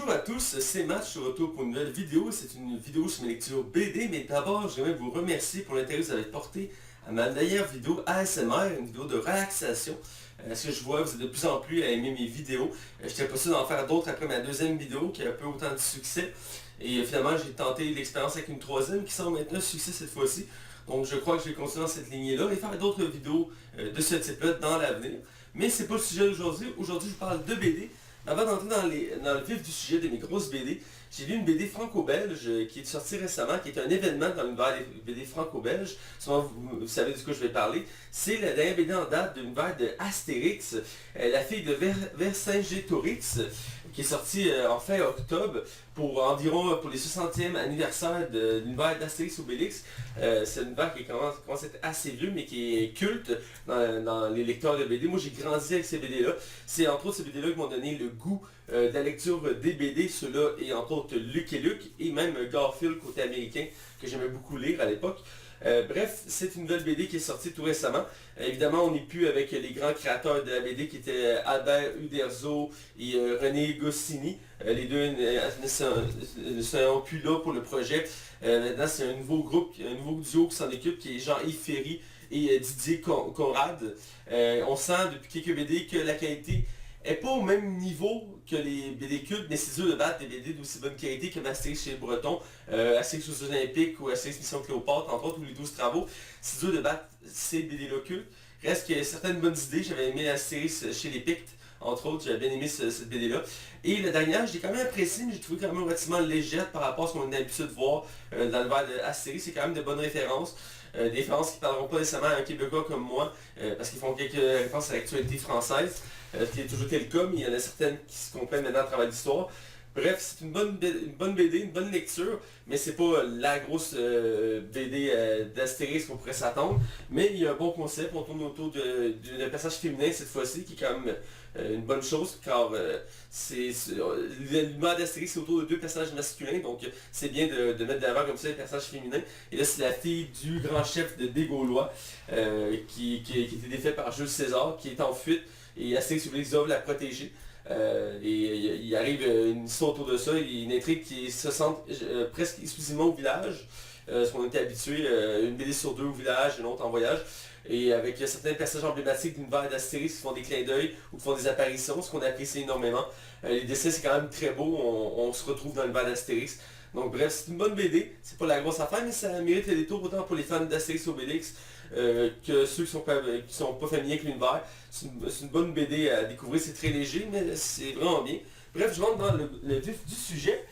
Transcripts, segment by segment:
Bonjour à tous, c'est Matt, je suis de retour pour une nouvelle vidéo. C'est une vidéo sur mes lectures BD, mais d'abord j'aimerais vous remercier pour l'intérêt que vous avez porté à ma dernière vidéo ASMR, une vidéo de relaxation. Ce que je vois, vous êtes de plus en plus à aimer mes vidéos. J'étais pas sûr d'en faire d'autres après ma deuxième vidéo qui a un peu autant de succès. Et finalement j'ai tenté l'expérience avec une troisième qui semble être un succès cette fois-ci. Donc je crois que je vais continuer dans cette lignée-là et faire d'autres vidéos de ce type-là dans l'avenir. Mais c'est pas le sujet d'aujourd'hui. Aujourd'hui je parle de BD. Avant d'entrer dans le vif du sujet de mes grosses BD, j'ai lu une BD franco-belge qui est sortie récemment, qui est un événement dans l'univers des BD franco-belges. Souvent vous savez de ce que je vais parler. C'est la dernière BD en date de l'univers de Astérix, la fille de Vercingétorix, qui est sortie en fin octobre pour environ pour les 60e anniversaire de l'univers d'Astérix Obélix. C'est un univers qui commence à être assez vieux mais qui est culte dans les lecteurs de BD. Moi j'ai grandi avec ces BD-là. C'est entre autres ces BD-là qui m'ont donné le goût de la lecture des BD, ceux-là et entre autres Luke et Luke et même Garfield côté américain que j'aimais beaucoup lire à l'époque. Bref, c'est une nouvelle BD qui est sortie tout récemment. Évidemment, on n'est plus avec les grands créateurs de la BD qui étaient Albert Uderzo et René Goscinny. Les deux ne seront plus là pour le projet. Maintenant, c'est un nouveau groupe, un nouveau duo qui s'en occupe, qui est Jean-Yves Ferry et Didier Conrad. On sent depuis quelques BD que la qualité est pas au même niveau que les BD cultes, mais c'est dur de battre des BD d'aussi bonne qualité que Astérix chez Breton, Astérix aux Olympiques ou Astérix Mission Cléopâtre, entre autres, ou les 12 travaux. C'est dur de battre ces BD-là cultes. Reste qu'il y a certaines bonnes idées. J'avais aimé Astérix chez les Pictes, entre autres, j'avais bien aimé cette BD-là. Et la dernière, je l'ai quand même appréciée, mais j'ai trouvé quand même relativement légère par rapport à ce qu'on a l'habitude de voir dans le verre de Astérix. C'est quand même de bonnes références. Des références qui ne parleront pas nécessairement à un Québécois comme moi, parce qu'ils font quelques références à l'actualité française, ce qui est toujours été le cas, mais il y en a certaines qui se comprennent maintenant à travers l'histoire. Bref, c'est une bonne BD, une bonne lecture, mais c'est pas la grosse BD d'Astérix qu'on pourrait s'attendre. Mais il y a un bon concept, on tourne autour d'un personnage féminin cette fois-ci, qui est quand même une bonne chose, car l'humour d'Astérix c'est autour de deux personnages masculins, donc c'est bien de mettre de l'avant comme ça les personnages féminins. Et là c'est la fille du grand chef des Gaulois, qui a été défait par Jules César, qui est en fuite, et Astérix Obélix doivent la protéger. Il arrive une histoire autour de ça, il y a une intrigue qui se centre presque exclusivement au village, parce qu'on était habitué, une BD sur deux au village, une autre en voyage, et avec certains personnages emblématiques d'une vague d'Astérix qui font des clins d'œil ou qui font des apparitions, ce qu'on apprécie énormément. Les dessins c'est quand même très beau, on se retrouve dans le vague d'Astérix. Donc bref, c'est une bonne BD, c'est pas la grosse affaire, mais ça mérite le détour autant pour les fans d'Astérix Obélix que ceux qui sont pas familiers avec l'univers. C'est une bonne BD à découvrir, c'est très léger, mais c'est vraiment bien. Bref, je rentre dans le vif du sujet.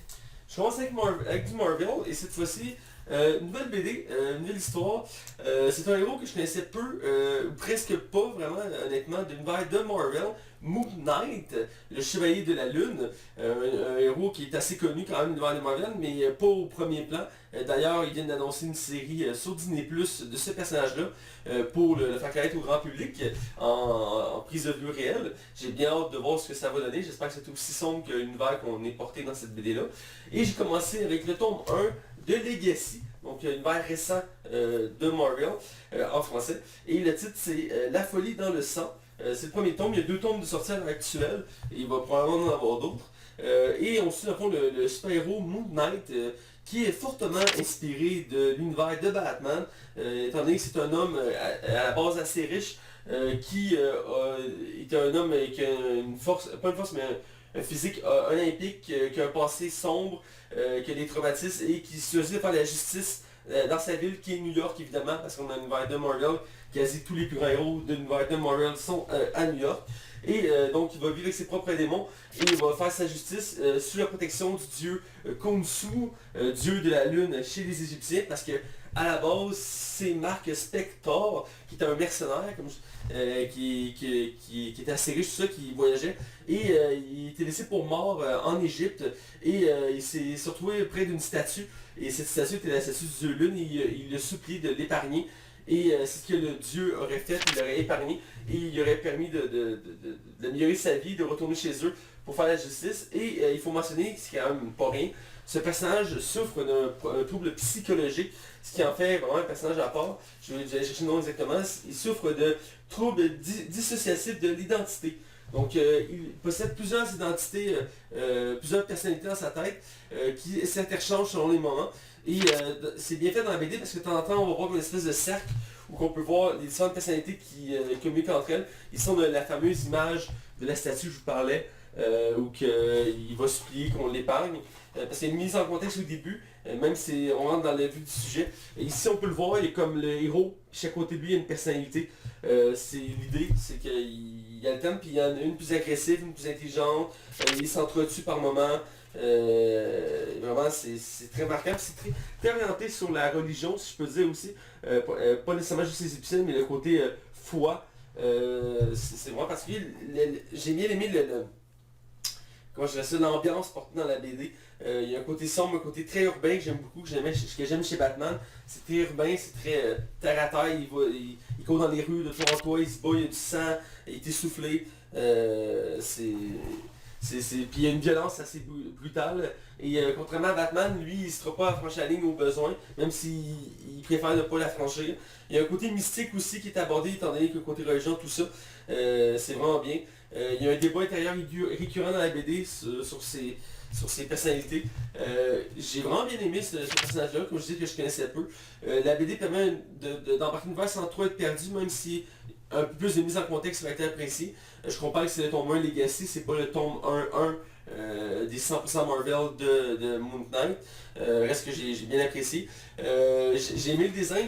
Je commence avec du Marvel, et cette fois-ci, une nouvelle BD, une nouvelle histoire. C'est un héros que je connaissais peu, ou presque pas vraiment, honnêtement, de l'univers de Marvel. Moon Knight, le chevalier de la lune, un héros qui est assez connu quand même devant les Marvel, mais pas au premier plan. D'ailleurs, ils viennent d'annoncer une série sur Disney Plus de ce personnage-là pour le faire connaître au grand public en prise de vue réelle. J'ai bien hâte de voir ce que ça va donner. J'espère que c'est aussi sombre que l'univers qu'on est porté dans cette BD-là. Et j'ai commencé avec le tome 1 de Legacy, donc un univers récent de Marvel en français. Et le titre c'est La folie dans le sang. C'est le premier tome, il y a deux tomes de sortie à l'heure actuelle, et il va probablement en avoir d'autres. Et on suit dans le fond le super-héros Moon Knight, qui est fortement inspiré de l'univers de Batman, étant donné que c'est un homme à la base assez riche, qui est un homme avec une force, pas une force, mais un physique olympique, qui a un passé sombre, qui a des traumatismes et qui choisit de faire la justice dans sa ville qui est New York évidemment, parce qu'on a un univers de Marvel, quasi tous les plus grands héros de l'univers de Marvel sont à New York. Et donc il va vivre avec ses propres démons et il va faire sa justice sous la protection du dieu Khonsu, dieu de la lune chez les Égyptiens, parce que à la base c'est Mark Spector qui est un mercenaire qui était assez riche, tout ça, qui voyageait et il était laissé pour mort en Égypte et il s'est retrouvé près d'une statue, et cette statue était la statue du dieu lune, et il a supplié de l'épargner. Et c'est ce que le dieu aurait fait, il l'aurait épargné et il aurait permis d'améliorer sa vie, de retourner chez eux pour faire la justice. Et il faut mentionner, c'est quand même pas rien, ce personnage souffre d'un trouble psychologique, ce qui en fait vraiment un personnage à part. Je vais aller chercher le nom exactement. Il souffre de troubles dissociatifs de l'identité. Donc il possède plusieurs identités, plusieurs personnalités dans sa tête qui s'interchangent selon les moments. Et c'est bien fait dans la BD parce que de temps en temps on va voir une espèce de cercle où on peut voir les différentes personnalités qui communiquent entre elles. Ils sont de la fameuse image de la statue que je vous parlais, où il va supplier qu'on l'épargne. Parce qu'il y a une mise en contexte au début, même si on rentre dans le vif du sujet. Et ici on peut le voir, il est comme le héros, chaque côté de lui il y a une personnalité. C'est l'idée, c'est qu'il alterne, puis il y en a une plus agressive, une plus intelligente, il s'entretue par moments. Vraiment c'est très marquant, c'est très orienté sur la religion, si je peux dire aussi. Pas nécessairement juste les Égyptiens, mais le côté foi. C'est vraiment particulier. J'ai bien aimé comment je dirais ça, l'ambiance portée dans la BD. Il y a un côté sombre, un côté très urbain que j'aime beaucoup, que j'aime chez Batman. C'est très urbain, c'est très terre à terre, il court dans les rues de Toronto, il se bat, il y a du sang, il est essoufflé. Puis il y a une violence assez brutale. Et contrairement à Batman, lui, il ne sera pas à franchir la ligne au besoin, même s'il préfère ne pas la franchir. Il y a un côté mystique aussi qui est abordé, étant donné que le côté religion, tout ça, c'est vraiment bien. Il y a un débat intérieur récurrent dans la BD sur ses personnalités. J'ai vraiment bien aimé ce personnage-là, comme je disais que je connaissais peu. La BD permet d'embarquer une verse sans trop être perdu, même si un peu plus de mise en contexte va être apprécié. Je comprends que c'est le tome 1 Legacy, c'est pas le tome 1-1 des 100% Marvel de Moon Knight. Reste que j'ai bien apprécié. J'ai aimé le design,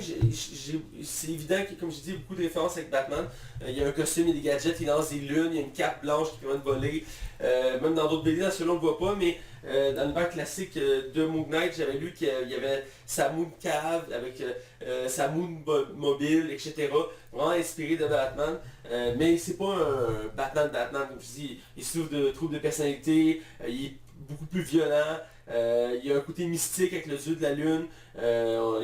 c'est évident que, comme je dis, beaucoup de références avec Batman. Il y a un costume, il y a des gadgets, il lance des lunes, il y a une cape blanche qui permet de voler. Même dans d'autres BD, dans celui-là on ne le voit pas, mais dans l'univers classique de Moon Knight, j'avais lu qu'il y avait sa Moon Cave avec sa Moon Mobile, etc. Vraiment inspiré de Batman. Mais c'est pas un Batman, comme je dis, il souffre de troubles de personnalité, il est beaucoup plus violent. Il y a un côté mystique avec le dieu de la lune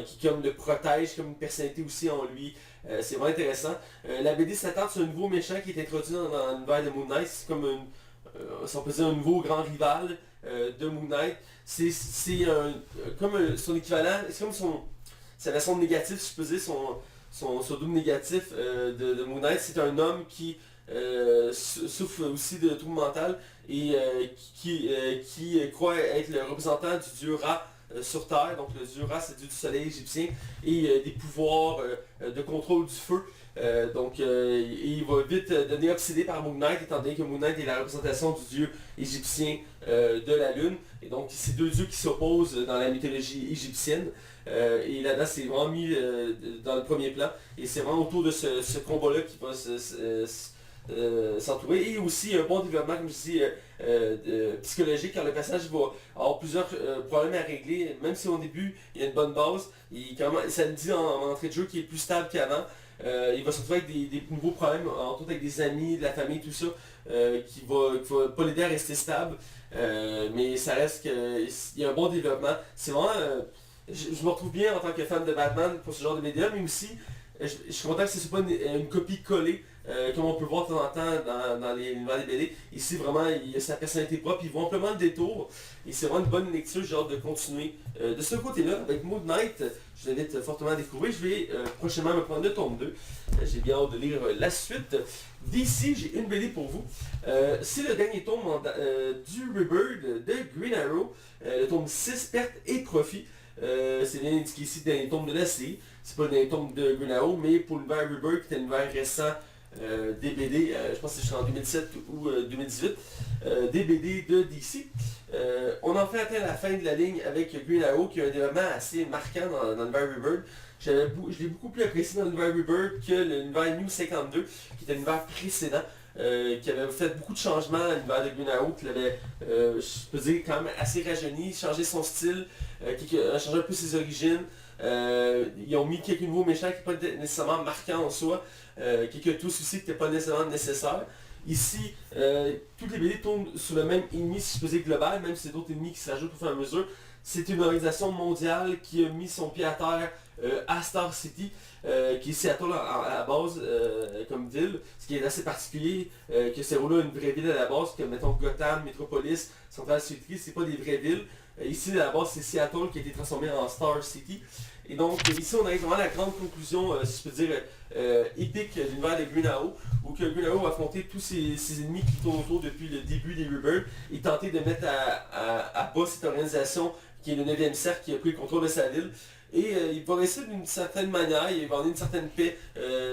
qui comme le protège comme une personnalité aussi en lui. C'est vraiment intéressant. La BD s'attarde sur un nouveau méchant qui est introduit dans l'univers de Moon Knight. C'est comme si on peut dire un nouveau grand rival de Moon Knight. C'est comme son équivalent, c'est comme sa version négative, si je peux dire, son double négatif de Moon Knight. C'est un homme qui souffre aussi de troubles mentaux et qui croit être le représentant du dieu Ra sur Terre. Donc le dieu Ra, c'est le dieu du soleil égyptien et des pouvoirs de contrôle du feu. Il va vite devenir obsédé par Moon Knight, étant donné que Moon Knight est la représentation du dieu égyptien de la lune. Et donc c'est deux dieux qui s'opposent dans la mythologie égyptienne. Et là-dedans, c'est vraiment mis dans le premier plan. Et c'est vraiment autour de ce combat-là qui va s'entourer. Et aussi un bon développement, comme je dis, psychologique, car le personnage va avoir plusieurs problèmes à régler. Même si au début, il y a une bonne base, ça le dit en entrée de jeu qu'il est plus stable qu'avant. Il va se retrouver avec des nouveaux problèmes, entre autres avec des amis, de la famille, tout ça, qui va pas l'aider à rester stable. Mais ça reste qu'il y a un bon développement. C'est vraiment... je me retrouve bien en tant que fan de Batman pour ce genre de médias, mais aussi je suis content que ce ne soit pas une copie collée comme on peut voir de temps en temps dans les univers des BD. Ici vraiment il a sa personnalité propre, il voit amplement le détour et c'est vraiment une bonne lecture, j'ai hâte de continuer de ce côté-là. Avec Moon Knight, je l'invite fortement à découvrir. Je vais prochainement me prendre le tome 2. J'ai bien hâte de lire la suite. D'ici, j'ai une BD pour vous. C'est le dernier tome du Rebirth de Green Arrow, le tome 6, perte et profit. C'est bien indiqué ici dans les tomes de la série. C'est pas dans les tomes de Green Arrow, mais pour l'univers Rebirth, qui est un univers récent des BD, je pense que c'est en 2007 ou 2018, des BD de DC. On en fait atteindre la fin de la ligne avec Green Arrow, qui a un développement assez marquant dans l'univers Rebirth. Je l'ai beaucoup plus apprécié dans l'univers Rebirth que l'univers New 52, qui était l'univers précédent. Qui avait fait beaucoup de changements à l'univers de Green Arrow, qui l'avait, je peux dire, quand même assez rajeuni, changé son style, qui a changé un peu ses origines. Ils ont mis quelques nouveaux méchants qui n'étaient pas nécessairement marquants en soi, quelques tous aussi qui n'étaient pas nécessairement nécessaires. Ici, toutes les BD tournent sur le même ennemi, si je peux dire global, même si c'est d'autres ennemis qui s'ajoutent au fur et à mesure. C'est une organisation mondiale qui a mis son pied à terre à Star City, qui est Seattle à la base comme ville, ce qui est assez particulier, que c'est là une vraie ville à la base, que mettons Gotham, Metropolis, Central City, c'est pas des vraies villes. Ici à la base c'est Seattle qui a été transformé en Star City. Et donc ici on arrive vraiment à la grande conclusion, si je peux dire, épique de l'univers de Green Arrow, où que Green Arrow va affronter tous ses ennemis qui tournent autour depuis le début des Rebirths et tenter de mettre à bas cette organisation qui est le 9e cercle qui a pris le contrôle de sa ville. Et il va rester d'une certaine manière, il va avoir une certaine paix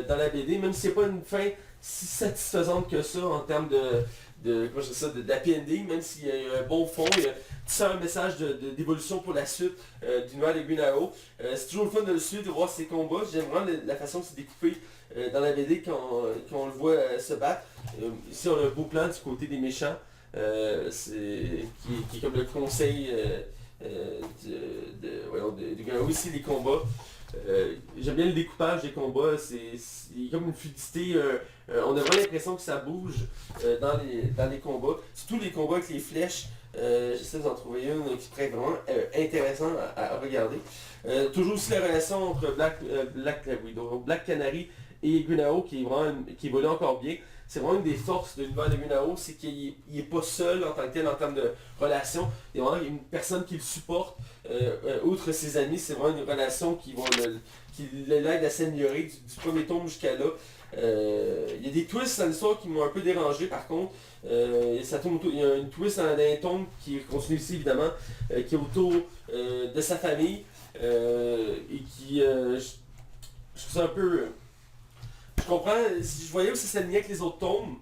dans la BD, même si c'est pas une fin si satisfaisante que ça en termes comment je dis ça, d'happy ending, même s'il y a un bon fond, il y a un message d'évolution pour la suite du noir de Green Arrow. C'est toujours le fun de le suivre, de voir ses combats. J'aime vraiment la façon que c'est découpé dans la BD quand on le voit se battre. Ici on a un beau plan du côté des méchants, qui est comme le conseil du Green Arrow. Ici les combats. J'aime bien le découpage des combats, il y a comme une fluidité, on a vraiment l'impression que ça bouge dans les combats, surtout les combats avec les flèches. J'essaie d'en trouver une qui serait vraiment intéressant à regarder. Toujours aussi la relation entre Black Canary et Green Arrow qui évolue encore bien. C'est vraiment une des forces de l'univers de Green Arrow, c'est qu'il n'est pas seul en tant que tel en termes de relation. Il y a vraiment une personne qui le supporte, outre ses amis, c'est vraiment une relation qui l'aide à s'améliorer du premier tome jusqu'à là. Il y a des twists dans l'histoire qui m'ont un peu dérangé par contre. Il y a une twist dans un tome qui continue ici évidemment, qui est autour de sa famille et qui, je trouve ça un peu... Je comprends, je voyais aussi ça lignait avec les autres tomes.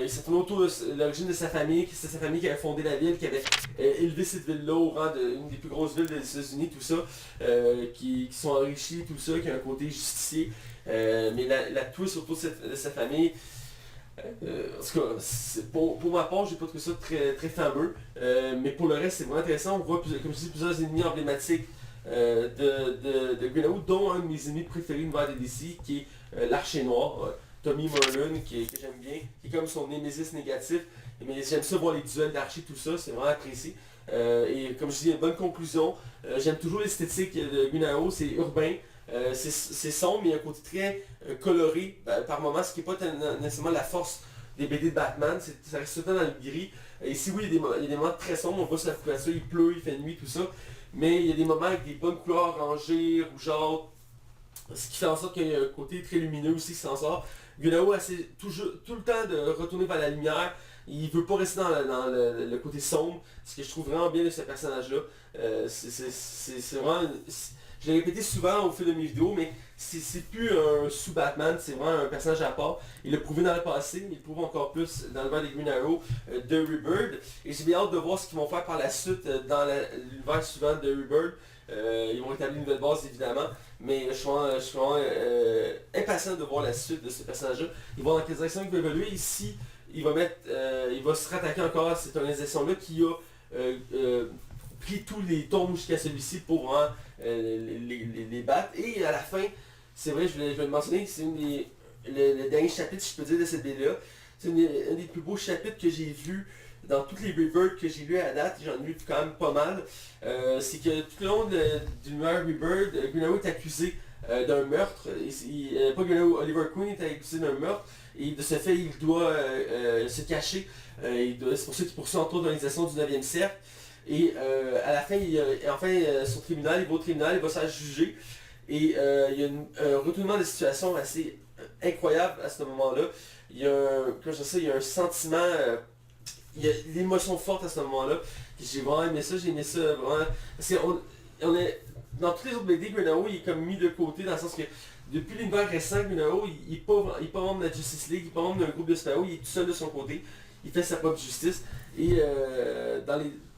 Il s'est tourné autour de l'origine de sa famille, c'est sa famille qui avait fondé la ville, qui avait élevé cette ville-là au rang d'une des plus grosses villes des États-Unis, tout ça, qui sont enrichis, tout ça, qui a un côté justicier. Mais la twist autour de sa famille, en tout cas, pour ma part, j'ai pas trouvé ça très, très fameux, mais pour le reste, c'est vraiment intéressant. On voit, comme je dis, plusieurs ennemis emblématiques de Green Arrow, dont un de mes ennemis préférés univers de DC, qui est l'Archer Noir, Tommy Merlin, que j'aime bien, qui est comme son némésis négatif. Mais j'aime ça voir les duels d'archers, tout ça, c'est vraiment apprécié. Et comme je dis, une bonne conclusion. J'aime toujours l'esthétique de Green Arrow, c'est urbain, c'est sombre, mais il y a un côté très coloré par moments, ce qui n'est pas nécessairement la force des BD de Batman, ça reste tout le temps dans le gris. Ici, oui, il y a des moments très sombres, on voit sur la couverture, il pleut, il fait nuit, tout ça. Mais il y a des moments avec des bonnes couleurs orangées, rougeâtres, ce qui fait en sorte qu'il y a un côté très lumineux aussi qui s'en sort. Green Arrow essaie tout le temps de retourner vers la lumière. Il veut pas rester dans le côté sombre, ce que je trouve vraiment bien de ce personnage-là. C'est vraiment... Je l'ai répété souvent au fil de mes vidéos, mais c'est plus un sous-Batman, c'est vraiment un personnage à part. Il l'a prouvé dans le passé, mais il le prouve encore plus dans le l'univers des Green Arrow de Rebirth. Et j'ai bien hâte de voir ce qu'ils vont faire par la suite dans l'univers suivant de Rebirth. Ils vont établir une nouvelle base évidemment, mais je suis vraiment impatient de voir la suite de ce personnage-là. Ils vont dans quelle direction il va évoluer. Ici, il va se rattaquer encore à cette organisation-là qui a pris tous les tomes jusqu'à celui-ci pour les battre. Et à la fin, c'est vrai, je vais le mentionner, c'est le dernier chapitre, si je peux dire, de cette BD-là. C'est un des plus beaux chapitres que j'ai vu dans toutes les Rebirths que j'ai lu à date, j'en ai lu quand même pas mal. C'est que tout le long du numéro Rebirth, Green Arrow est accusé d'un meurtre. Pas Green Arrow, Oliver Queen est accusé d'un meurtre. Et de ce fait, il doit se cacher. C'est pour ça qu'il poursuit entre autres l'organisation du 9e cercle. Et à la fin, son tribunal, il va au tribunal, il va se faire juger. Et il y a un retournement de situation assez incroyable à ce moment-là. Il y a un sentiment, il y a l'émotion forte à ce moment-là. J'ai vraiment aimé ça, vraiment. Parce qu'on est, dans tous les autres BD, Green Arrow, il est comme mis de côté dans le sens que depuis l'univers récent, Green Arrow, il n'est pas membre de la Justice League, il n'est pas membre d'un groupe de super-héros, il est tout seul de son côté. Il fait sa propre justice. Et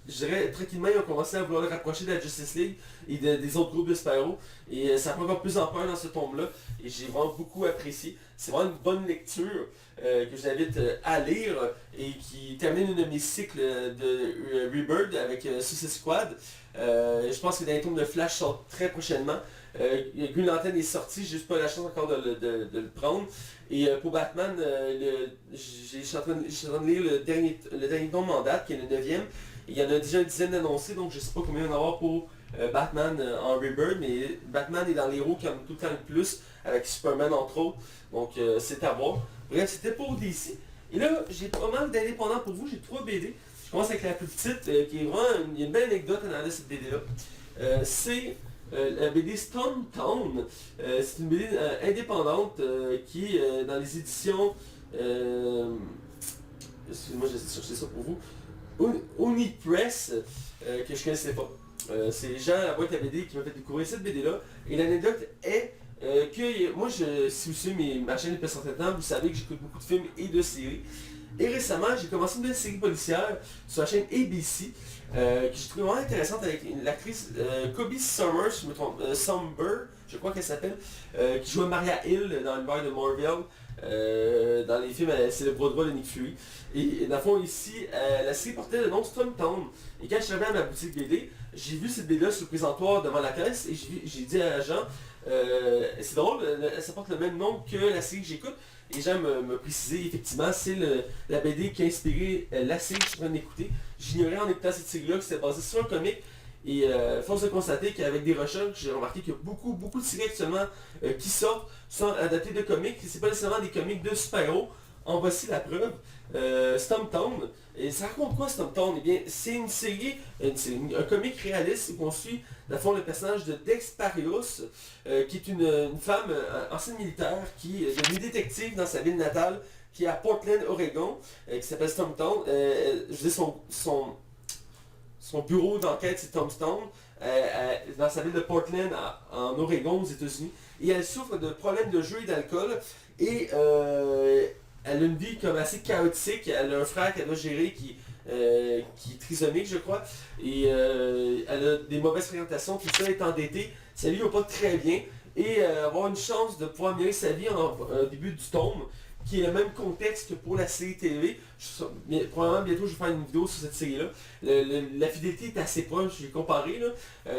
je dirais, tranquillement, ils ont commencé à vouloir le rapprocher de la Justice League et des autres groupes de super-héros. Et ça prend encore plus en peur dans ce tome-là. Et j'ai vraiment beaucoup apprécié. C'est vraiment une bonne lecture que je vous invite à lire et qui termine une de mes cycles de Rebirth avec Suicide Squad. Je pense que dans les tomes de Flash sortent très prochainement. Green Lantern est sorti, j'ai juste pas la chance encore de le prendre. Et pour Batman, je suis en train de lire le dernier tome en date, qui est le 9e. Il y en a déjà une dizaine d'annoncés, donc je sais pas combien il y en aura pour Batman en Rebirth, mais Batman est dans les héros qui en tout le temps le plus, avec Superman entre autres, donc c'est à voir. Bref, c'était pour DC. Et là, j'ai pas mal d'indépendants pour vous, j'ai 3 BD. Je commence avec la plus petite, qui est vraiment, il y a une belle anecdote dans cette BD-là. C'est la BD Stone Town. C'est une BD indépendante qui est dans les éditions... excusez-moi, j'essaie de chercher ça pour vous. Unipress, que je connaissais pas. C'est Jean, la boîte à BD, qui m'a fait découvrir cette BD-là. Et l'anecdote est que moi, si vous suivez ma chaîne depuis un certain temps, vous savez que j'écoute beaucoup de films et de séries. Et récemment, j'ai commencé une nouvelle série policière sur la chaîne ABC, que j'ai trouvé vraiment intéressante avec l'actrice Kobe Summers, je me trompe, Somber, je crois qu'elle s'appelle, qui jouait Maria Hill dans l'univers de Marvel, dans les films C'est le bras droit de Nick Fury. Et dans le fond, ici, la série portait le nom Stone Town. Et quand je suis arrivé à ma boutique BD, j'ai vu cette BD-là sur le présentoir devant la caisse et j'ai dit à Jean, c'est drôle, ça porte le même nom que la série que j'écoute. Et Jean me précisait effectivement, c'est la BD qui a inspiré la série que je suis en train d'écouter. J'ignorais en écoutant cette série-là que c'était basé sur un comic. Et force de constater qu'avec des recherches, j'ai remarqué qu'il y a beaucoup de séries actuellement qui sortent, sont adaptées de comics. Et c'est pas nécessairement des comics de super-héros. En voici la preuve. Stumptown. Et ça raconte quoi Stumptown? Eh bien, c'est une série, un comic réaliste où on suit, dans le fond, le personnage de Dex Parius, qui est une femme ancienne militaire qui est devenue détective dans sa ville natale, qui est à Portland, Oregon, qui s'appelle Stumptown. Je veux dire, son bureau d'enquête, c'est Tombstone, dans sa ville de Portland, en Oregon, aux États-Unis. Et elle souffre de problèmes de jeu et d'alcool. Et elle a une vie comme assez chaotique. Elle a un frère qu'elle doit gérer qui est trisomique, je crois. Et elle a des mauvaises fréquentations. Tout ça, elle est endettée. Sa vie va pas très bien. Et avoir une chance de pouvoir améliorer sa vie en début du tome, qui est le même contexte que pour la série TV. Probablement bientôt je vais faire une vidéo sur cette série-là. La fidélité est assez proche, j'ai comparé là,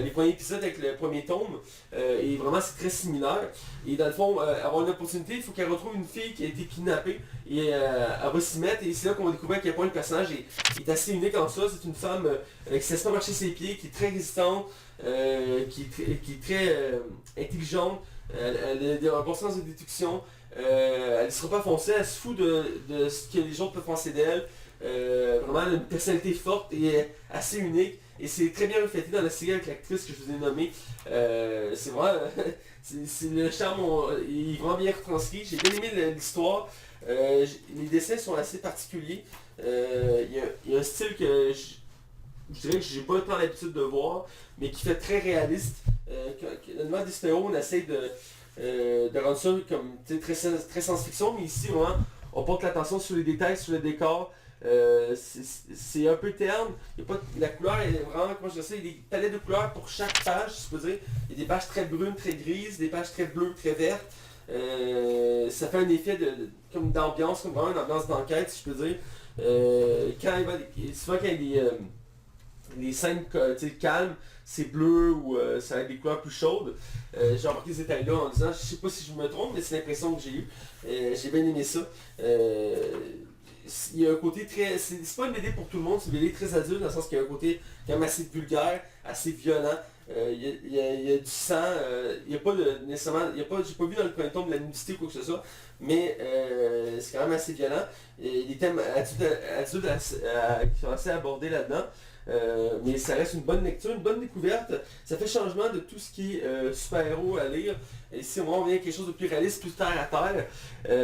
les premiers épisodes avec le premier tome, et vraiment c'est très similaire. Et dans le fond, avoir une opportunité, il faut qu'elle retrouve une fille qui a été kidnappée, et elle va s'y mettre, et c'est là qu'on va découvrir à quel point le personnage est assez unique en ça. C'est une femme qui ne sait pas marcher ses pieds, qui est très résistante, qui est très intelligente, elle a un bon sens de déduction. Elle ne sera pas foncée, elle se fout de ce que les gens peuvent penser d'elle. Vraiment, elle a une personnalité forte et assez unique. Et c'est très bien reflété dans la série avec l'actrice que je vous ai nommée. C'est vraiment... c'est le charme, il est vraiment bien retranscrit. J'ai bien aimé l'histoire. Les dessins sont assez particuliers. Il y a un style que je dirais que j'ai pas tant l'habitude de voir, mais qui fait très réaliste. Dans des super-héros, on essaye de rendre ça comme très science-fiction, mais ici vraiment on porte l'attention sur les détails, sur le décor. C'est un peu terne. Il y a pas, la couleur est vraiment, comment je dirais ça, il y a des palettes de couleurs pour chaque page, si je peux dire. Il y a des pages très brunes, très grises, des pages très bleues, très vertes. Ça fait un effet comme d'ambiance, comme vraiment une ambiance d'enquête, si je peux dire. Souvent quand il y a les scènes calmes, c'est bleu ou ça a des couleurs plus chaudes. J'ai remarqué ces détails-là en disant, je sais pas si je me trompe, mais c'est l'impression que j'ai eue. J'ai bien aimé ça. Il y a un côté très... C'est pas une BD pour tout le monde, c'est une BD très adulte, dans le sens qu'il y a un côté quand même assez vulgaire, assez violent. Il y a du sang, il n'y a pas nécessairement... J'ai pas vu dans le premier tome de la nudité ou quoi que ce soit, mais c'est quand même assez violent. Il y a des thèmes adultes qui sont assez abordés là-dedans. Mais ça reste une bonne lecture, une bonne découverte. Ça fait changement de tout ce qui est super-héros à lire. Et si on revient à quelque chose de plus réaliste, plus terre à terre,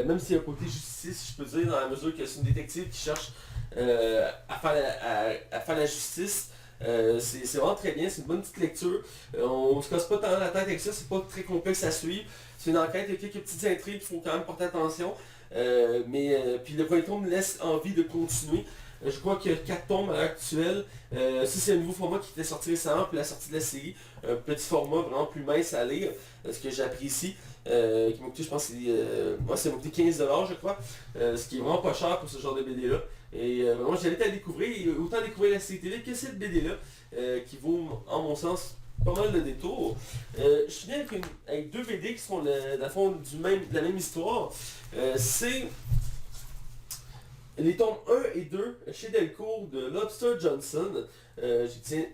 même s'il y a un côté justice, si je peux dire, dans la mesure que c'est une détective qui cherche à faire la justice. C'est vraiment très bien, c'est une bonne petite lecture. On se casse pas tant la tête avec ça, c'est pas très complexe à suivre. C'est une enquête avec quelques petites intrigues, il faut quand même porter attention. Puis le premier tome laisse envie de continuer. Je crois qu'il y a 4 tomes à l'heure actuelle. Ça c'est un nouveau format qui était sorti récemment, puis la sortie de la série. Un petit format vraiment plus mince à lire, ce que j'apprécie. Qui m'a coûté, je pense, moi ça m'a coûté 15$ je crois. Ce qui est vraiment pas cher pour ce genre de BD là. Et vraiment j'invite à découvrir, et autant découvrir la série TV que cette BD là, qui vaut en mon sens pas mal de détours. Je finis avec 2 BD qui sont dans le fond de la même histoire. C'est les tomes 1 et 2 chez Delcourt de Lobster Johnson. Tiens,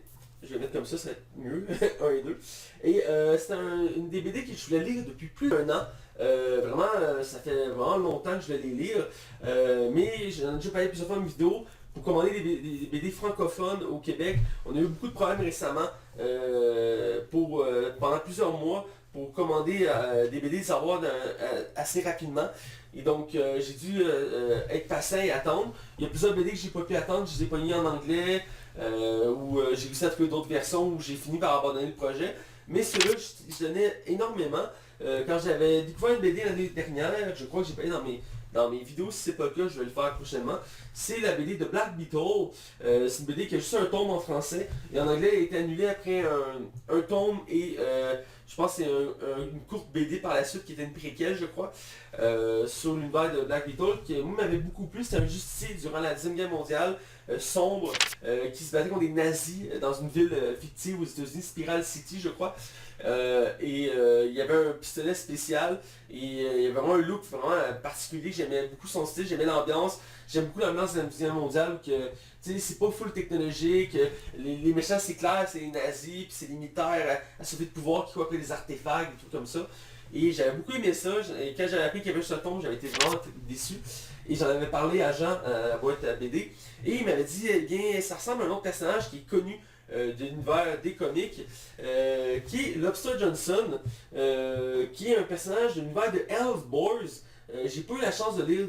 je vais mettre comme ça va être mieux, 1 et 2. Et c'est une des BD que je voulais lire depuis plus d'un an. Vraiment, ça fait vraiment longtemps que je voulais les lire. Mais j'en ai déjà parlé plusieurs fois en vidéo. pour commander des BD francophones au Québec. On a eu beaucoup de problèmes récemment pendant plusieurs mois pour commander des BD, des avoirs assez rapidement. Et donc j'ai dû être patient et attendre. Il y a plusieurs BD que j'ai pas pu attendre, je les ai pas mis en anglais, ou j'ai réussi à trouver d'autres versions où j'ai fini par abandonner le projet. Mais ceux-là, je tenais énormément. Quand j'avais découvert une BD l'année dernière, je crois que j'ai parlé dans mes vidéos, si c'est pas le cas, je vais le faire prochainement. C'est la BD de Black Beetle. C'est une BD qui a juste un tome en français. Et en anglais, elle a été annulée après un tome et je pense que c'est une courte BD par la suite qui était une préquelle, je crois, sur l'univers de Black Beetle, qui moi m'avait beaucoup plu. C'était un justicier durant la Deuxième Guerre mondiale, sombre, qui se battait contre des nazis dans une ville fictive aux États-Unis, Spiral City, je crois. Il y avait un pistolet spécial et il y avait vraiment un look vraiment particulier. J'aimais beaucoup son style, j'aimais l'ambiance. J'aime beaucoup l'ambiance de la Deuxième Guerre mondiale, que c'est pas full technologique, les méchants c'est clair, c'est les nazis, puis c'est les militaires à sauver de pouvoir qui coopèrent des artefacts, des trucs comme ça. Et j'avais beaucoup aimé ça, et quand j'avais appris qu'il y avait ce tome, j'avais été vraiment déçu. Et j'en avais parlé à Jean, à la boîte à BD, et il m'avait dit, eh bien, ça ressemble à un autre personnage qui est connu de l'univers des comics, qui est Lobster Johnson, qui est un personnage de l'univers de Hellboys. J'ai pas eu la chance de lire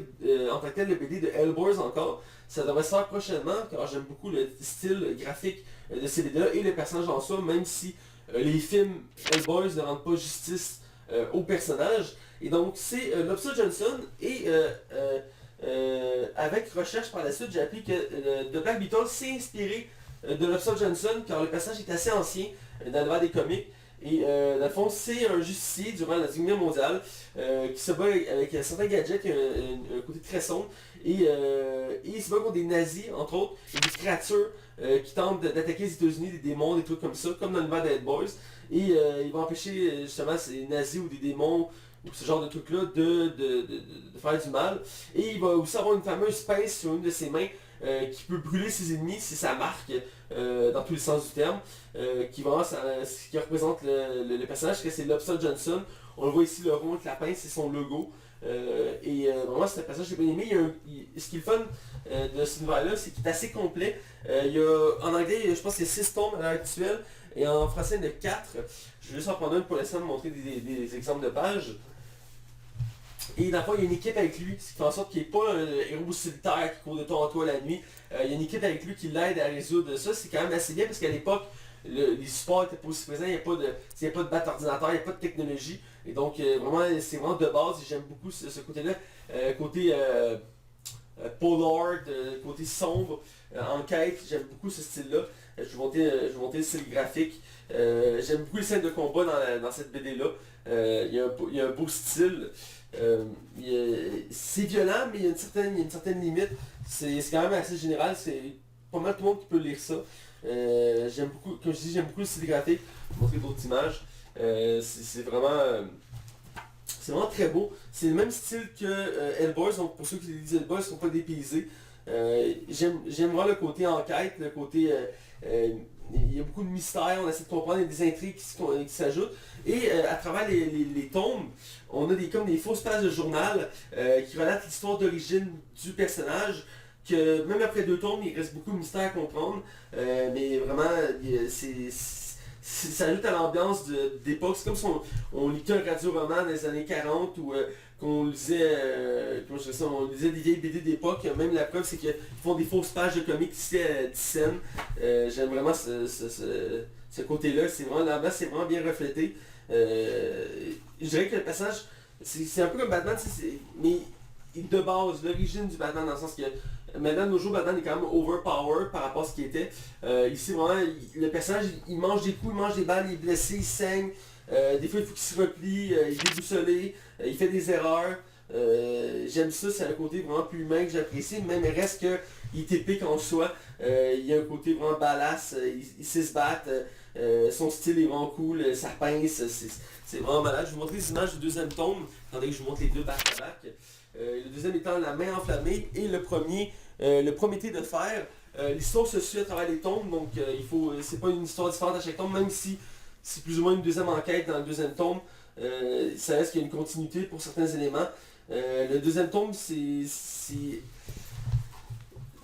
en tant que tel le BD de Hellboys encore. Ça devrait se faire prochainement, car j'aime beaucoup le style graphique de ces BD-là et le personnage en soi, même si les films Hellboys ne rendent pas justice au personnage. Et donc c'est Lobster Johnson et avec recherche par la suite, j'ai appris que The Black Beetle s'est inspiré de Lobster Johnson, car le personnage est assez ancien dans l'univers des comics. Et dans le fond, c'est un justicier durant la Deuxième Guerre mondiale qui se bat avec certains gadgets, qui a un côté très sombre. Et il se bat contre des nazis, entre autres, et des créatures qui tentent d'attaquer les États-Unis, des démons, des trucs comme ça, comme dans l'univers des Dead Boys. Et il va empêcher justement ces nazis ou des démons ou ce genre de trucs-là de faire du mal. Et il va aussi avoir une fameuse pince sur une de ses mains qui peut brûler ses ennemis si ça marque dans tous les sens du terme, qui représente le personnage, que c'est Lobster Johnson. On le voit ici, le rond avec la pince, c'est son logo. Vraiment, c'est un personnage que j'ai bien aimé. Ce qui est le fun de cet univers-là, c'est qu'il est assez complet. En anglais, je pense qu'il y a 6 tomes à l'heure actuelle, et en français, il y en a 4. Je vais juste en prendre un pour l'instant de montrer des exemples de pages. Et dans le fond, il y a une équipe avec lui, ce qui fait en sorte qu'il n'est pas un héros solitaire qui court de toi en toi la nuit. Il y a une équipe avec lui qui l'aide à résoudre ça. C'est quand même assez bien parce qu'à l'époque, les supports n'étaient pas aussi présents, il n'y a pas de batte ordinateur, il n'y a pas de technologie. Et donc, vraiment, c'est vraiment de base et j'aime beaucoup ce côté-là. Côté polar, côté sombre, enquête, j'aime beaucoup ce style-là. Je vais monter le style graphique. J'aime beaucoup les scènes de combat dans cette BD-là. Il y a un beau style. C'est violent, mais il y a une certaine limite. C'est quand même assez général. C'est pas mal tout le monde qui peut lire ça. J'aime beaucoup, comme je dis, j'aime beaucoup le style graphique. Je vais montrer d'autres images. C'est vraiment très beau. C'est le même style que Hellboys, donc pour ceux qui lisent Hellboys, ne sont pas dépaysés. J'aime vraiment le côté enquête, le côté... il y a beaucoup de mystères, on essaie de comprendre, il y a des intrigues qui s'ajoutent. Et à travers les tomes, on a comme des fausses pages de journal qui relatent l'histoire d'origine du personnage, que même après 2 tomes, il reste beaucoup de mystères à comprendre. Mais vraiment, ça ajoute à l'ambiance d'époque. C'est comme si on lisait un radio-roman des années 40 ou qu'on lisait, on lisait des vieilles BD d'époque. Même la preuve, c'est qu'ils font des fausses pages de comics ici à Dixon. J'aime vraiment ce côté-là. L'ambiance, c'est vraiment bien reflété. Je dirais que le personnage, c'est un peu comme Batman, mais de base, l'origine du Batman, dans le sens que maintenant, nos jours, Batman est quand même overpowered par rapport à ce qu'il était. Ici, vraiment, le personnage, il mange des coups, il mange des balles, il est blessé, il saigne. Des fois, il faut qu'il se replie, il est déboussolé, il fait des erreurs. J'aime ça, c'est un côté vraiment plus humain que j'apprécie, même il reste qu'il est épique en soi. Il y a un côté vraiment badass, il sait se battre, son style est vraiment cool, sa pince, c'est vraiment malade. Je vais vous montrer les images du deuxième tome, attendez que je vous montre les deux back-à-back. Le deuxième étant La main enflammée et le premier, le Prométhée de fer. L'histoire se suit à travers les tomes, donc c'est pas une histoire différente à chaque tome, même si c'est plus ou moins une deuxième enquête dans le deuxième tome. Ça reste qu'il y a une continuité pour certains éléments. Le deuxième tome,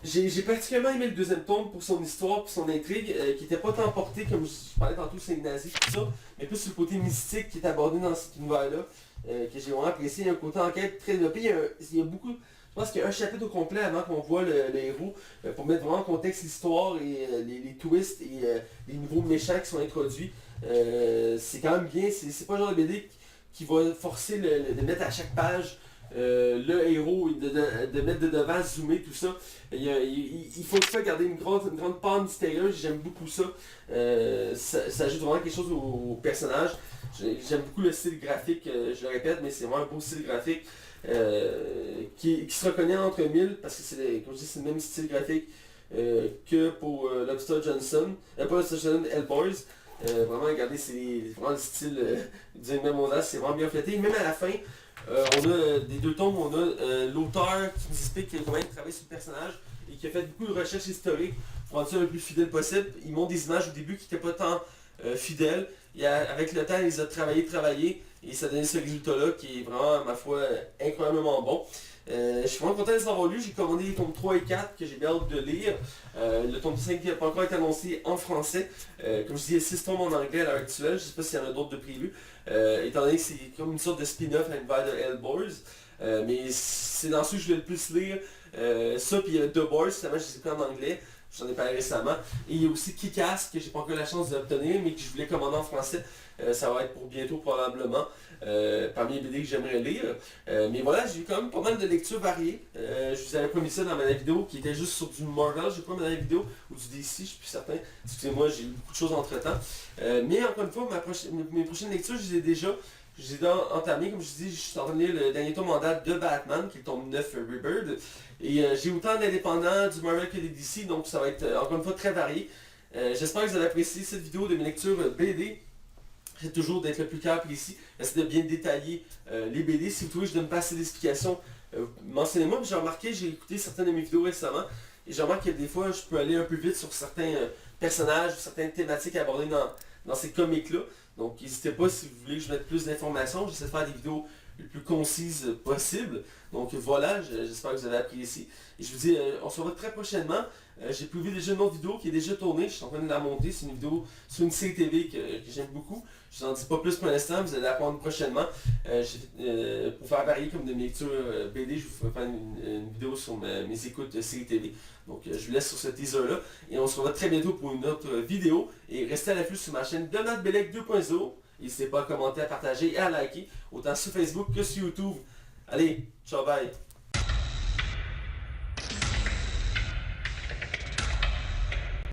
J'ai particulièrement aimé le deuxième tome pour son histoire, pour son intrigue, qui n'était pas tant porté comme je parlais tantôt, c'est nazi, tout ça, mais plus sur le côté mystique qui est abordé dans cet univers-là, que j'ai vraiment apprécié. Il y a un côté enquête très développé, il y a beaucoup, je pense qu'il y a un chapitre au complet avant qu'on voit le héros, pour mettre vraiment en contexte l'histoire et les twists et les nouveaux méchants qui sont introduits. C'est quand même bien, c'est pas le genre de BD qui va forcer de mettre à chaque page le héros, de mettre de devant, zoomer, tout ça. Il faut ça garder une grande part mystérieuse, j'aime beaucoup ça. Ça ajoute vraiment quelque chose au personnage. J'aime beaucoup le style graphique, je le répète, mais c'est vraiment un beau style graphique qui se reconnaît entre mille, parce que comme je dis, c'est le même style graphique que pour Lobster Johnson, pas Lobster Johnson, Hellboys. Vraiment, regardez, c'est vraiment le style du même audace, c'est vraiment bien fêté. Même à la fin, on a des deux tomes, on a l'auteur qui nous explique qu'il a quand même travaillé sur le personnage et qui a fait beaucoup de recherches historiques pour rendre ça le plus fidèle possible. Il montre des images au début qui n'étaient pas tant fidèles. Avec le temps, il les a travaillé et ça a donné ce résultat-là qui est vraiment, à ma foi, incroyablement bon. Je suis vraiment content de les avoir lus. J'ai commandé les tomes 3 et 4 que j'ai bien hâte de lire. Le tome 5 qui n'a pas encore été annoncé en français. Comme je dis, il y a 6 tomes en anglais à l'heure actuelle. Je ne sais pas s'il y en a d'autres de prévus. Étant donné que c'est comme une sorte de spin-off à l'univers de Hellboys. Mais c'est dans ceux que je vais le plus lire. Ça, puis il y a The Boys, justement, je les ai pris en anglais. J'en ai parlé récemment. Et il y a aussi Kick-Ass, que j'ai pas encore la chance d'obtenir, mais que je voulais commander en français. Ça va être pour bientôt probablement. Parmi les BD que j'aimerais lire. Mais voilà, j'ai eu quand même pas mal de lectures variées. Je vous avais promis ça dans ma dernière vidéo qui était juste sur du Marvel, j'ai pas ma dernière vidéo, ou du DC, je suis plus certain. Excusez-moi, j'ai eu beaucoup de choses entre temps. Mais encore une fois, mes prochaines lectures, je les ai déjà entamées. Comme je dis, je suis en train de lire le dernier tome en date de Batman, qui est le tome 9 Rebirth. Et j'ai autant d'indépendants du Marvel que des DC, donc ça va être encore une fois très varié. J'espère que vous avez apprécié cette vidéo de mes lectures BD. J'essaie toujours d'être le plus clair précis, j'essaie de bien détailler les BD. Si vous trouvez que je donne pas assez d'explications, mentionnez-moi. J'ai remarqué, j'ai écouté certaines de mes vidéos récemment, et j'ai remarqué que des fois je peux aller un peu vite sur certains personnages, certaines thématiques abordées dans ces comics-là. Donc n'hésitez pas si vous voulez que je mette plus d'informations, j'essaie de faire des vidéos le plus concises possible. Donc voilà, j'espère que vous avez apprécié. Et je vous dis, on se revoit très prochainement. J'ai prévu déjà une autre vidéo qui est déjà tournée, je suis en train de la monter, c'est une vidéo sur une série TV que j'aime beaucoup. Je vous en dis pas plus pour l'instant, vous allez la prendre prochainement. Pour faire varier comme de mes lectures BD, je vous ferai faire une vidéo sur mes écoutes de série TV. Donc je vous laisse sur ce teaser-là. Et on se revoit très bientôt pour une autre vidéo. Et restez à l'affût sur ma chaîne Donald Bellec 2.0. N'hésitez pas à commenter, à partager et à liker, autant sur Facebook que sur YouTube. Allez, ciao bye!